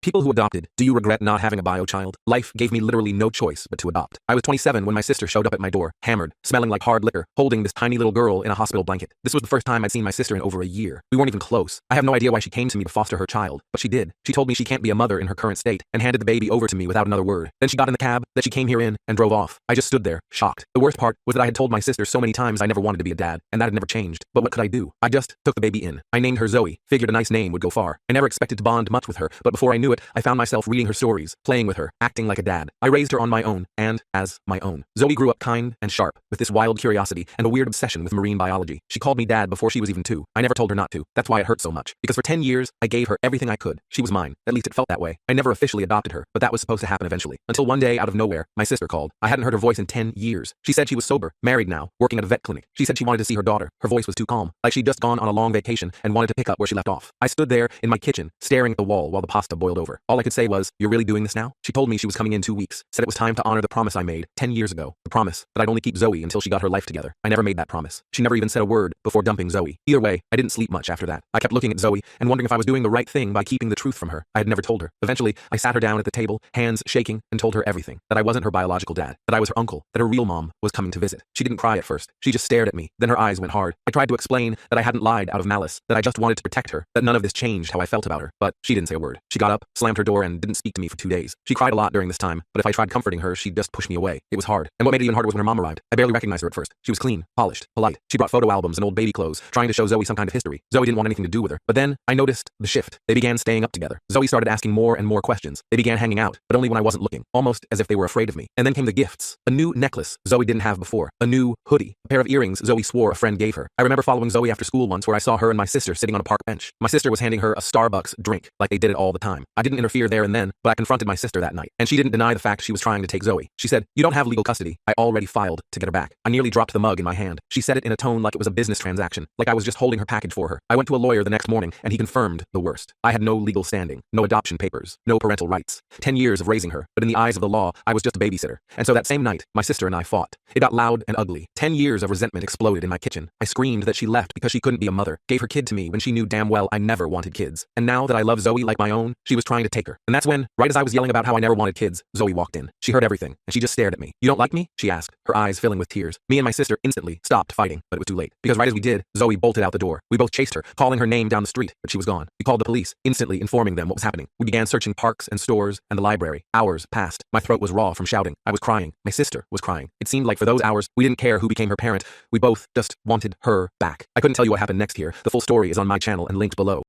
People who adopted, do you regret not having a bio child? Life gave me literally no choice but to adopt. I was 27 when my sister showed up at my door, hammered, smelling like hard liquor, holding this tiny little girl in a hospital blanket. This was the first time I'd seen my sister in over a year. We weren't even close. I have no idea why she came to me to foster her child, but she did. She told me she can't be a mother in her current state, and handed the baby over to me without another word. Then she got in the cab that she came here in and drove off. I just stood there, shocked. The worst part was that I had told my sister so many times I never wanted to be a dad, and that had never changed. But what could I do? I just took the baby in. I named her Zoe, figured a nice name would go far. I never expected to bond much with her, but before I knew it, I found myself reading her stories, playing with her, acting like a dad. I raised her on my own, and as my own. Zoe grew up kind and sharp, with this wild curiosity and a weird obsession with marine biology. She called me dad before she was even 2. I never told her not to. That's why it hurt so much. Because for 10 years, I gave her everything I could. She was mine. At least it felt that way. I never officially adopted her, but that was supposed to happen eventually. Until one day, out of nowhere, my sister called. I hadn't heard her voice in 10 years. She said she was sober, married now, working at a vet clinic. She said she wanted to see her daughter. Her voice was too calm, like she'd just gone on a long vacation and wanted to pick up where she left off. I stood there in my kitchen, staring at the wall while the pasta boiled over. All I could say was, "You're really doing this now?" She told me she was coming in 2 weeks, said it was time to honor the promise I made 10 years ago. The promise that I'd only keep Zoe until she got her life together. I never made that promise. She never even said a word before dumping Zoe. Either way, I didn't sleep much after that. I kept looking at Zoe and wondering if I was doing the right thing by keeping the truth from her. I had never told her. Eventually, I sat her down at the table, hands shaking, and told her everything. That I wasn't her biological dad, that I was her uncle, that her real mom was coming to visit. She didn't cry at first. She just stared at me. Then her eyes went hard. I tried to explain that I hadn't lied out of malice, that I just wanted to protect her, that none of this changed how I felt about her. But she didn't say a word. She got up, slammed her door, and didn't speak to me for 2 days. She cried a lot during this time, but if I tried comforting her, she'd just push me away. It was hard. And what made it even harder was when her mom arrived. I barely recognized her at first. She was clean, polished, polite. She brought photo albums and old baby clothes, trying to show Zoe some kind of history. Zoe didn't want anything to do with her. But then I noticed the shift. They began staying up together. Zoe started asking more and more questions. They began hanging out, but only when I wasn't looking, almost as if they were afraid of me. And then came the gifts. A new necklace Zoe didn't have before. A new hoodie. A pair of earrings Zoe swore a friend gave her. I remember following Zoe after school once where I saw her and my sister sitting on a park bench. My sister was handing her a Starbucks drink, like they did it all the time. I didn't interfere there and then, but I confronted my sister that night, and she didn't deny the fact she was trying to take Zoe. She said, "You don't have legal custody. I already filed to get her back." I nearly dropped the mug in my hand. She said it in a tone like it was a business transaction, like I was just holding her package for her. I went to a lawyer the next morning, and he confirmed the worst. I had no legal standing, no adoption papers, no parental rights. 10 years of raising her, but in the eyes of the law, I was just a babysitter. And so that same night, my sister and I fought. It got loud and ugly. 10 years of resentment exploded in my kitchen. I screamed that she left because she couldn't be a mother, gave her kid to me when she knew damn well I never wanted kids. And now that I love Zoe like my own, she was trying to take her. And that's when, right as I was yelling about how I never wanted kids, Zoe walked in. She heard everything, and she just stared at me. "You don't like me?" she asked, her eyes filling with tears. Me and my sister instantly stopped fighting, but it was too late. Because right as we did, Zoe bolted out the door. We both chased her, calling her name down the street, but she was gone. We called the police, instantly informing them what was happening. We began searching parks and stores and the library. Hours passed. My throat was raw from shouting. I was crying. My sister was crying. It seemed like for those hours, we didn't care who became her parent. We both just wanted her back. I couldn't tell you what happened next here. The full story is on my channel and linked below.